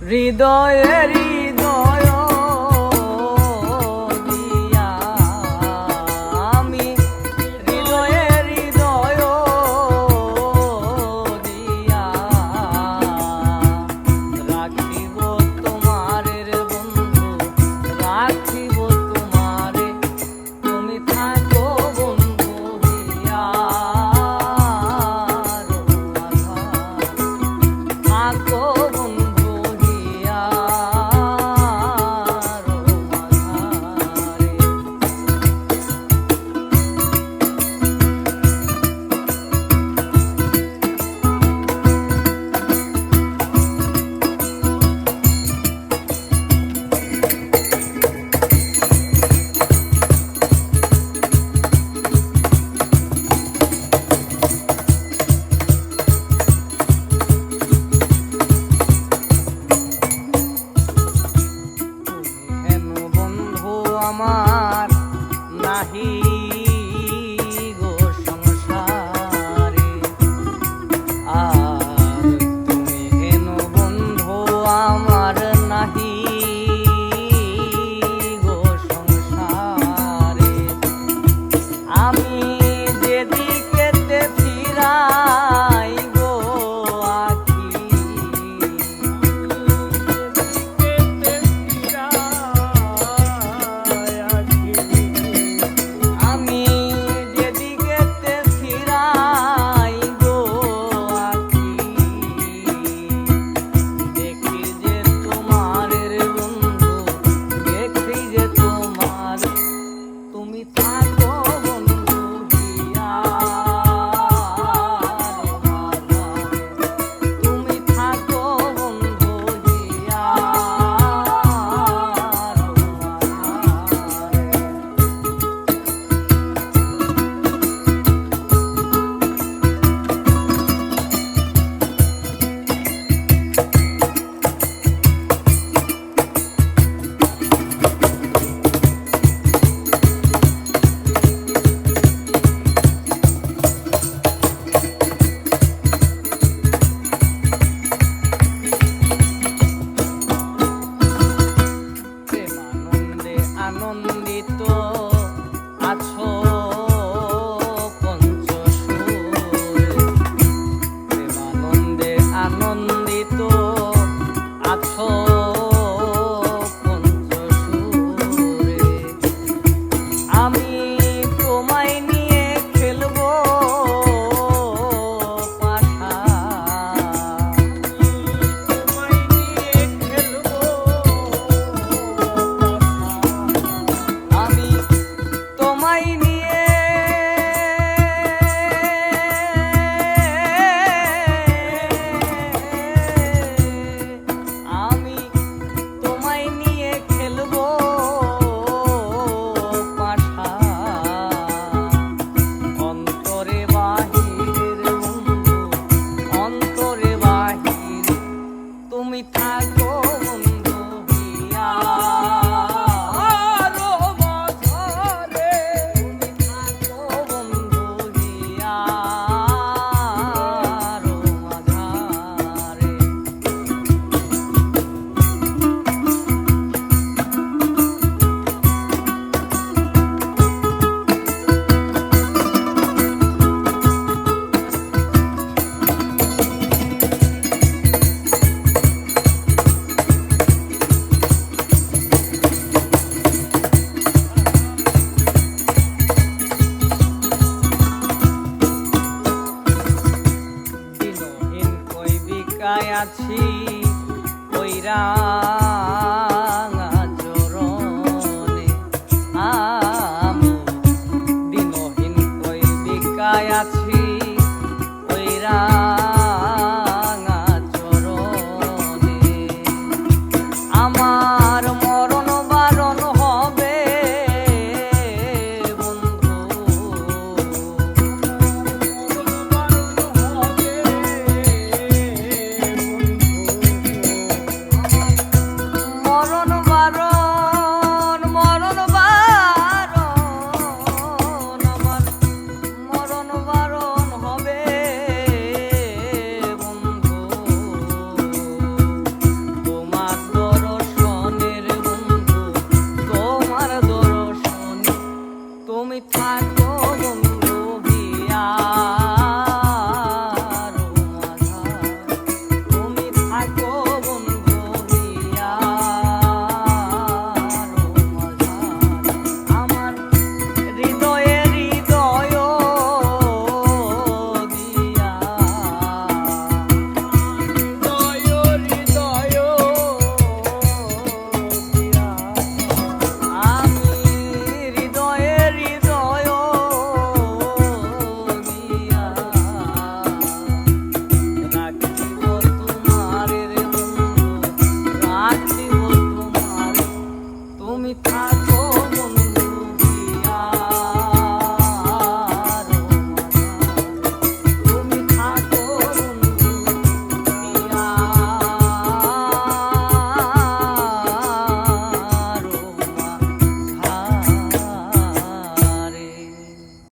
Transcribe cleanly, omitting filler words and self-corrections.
হৃদয়ে হৃদয় দিয়া আমি হৃদয়ে হৃদয় দিয়া রাখিব তোমারের বন্ধু রাখিব তোমারে তুমি থাকো বন্ধু হিয়া থাকো আমার নাহি গো সংসারে আর তুমি হেন বন্ধু আমার নাহি গো সংসারে আমি যেদিকেতে ফিরাই গো আখি আনন্দিত আছো পঞ্চসুরে প্রেমানন্দে আনন্দিত আছো পঞ্চসুরে আমি তোমায় নিয়ে খেলবো পাশা তোমায় নিয়ে খেলবো তোমায় নিয়ে আমি তোমায় নিয়ে খেলবো পাশা অন্তরে বাহির বন্ধু অন্তরে বাহির তুমি থাকো বন্ধু হিয়া আছি ওইরা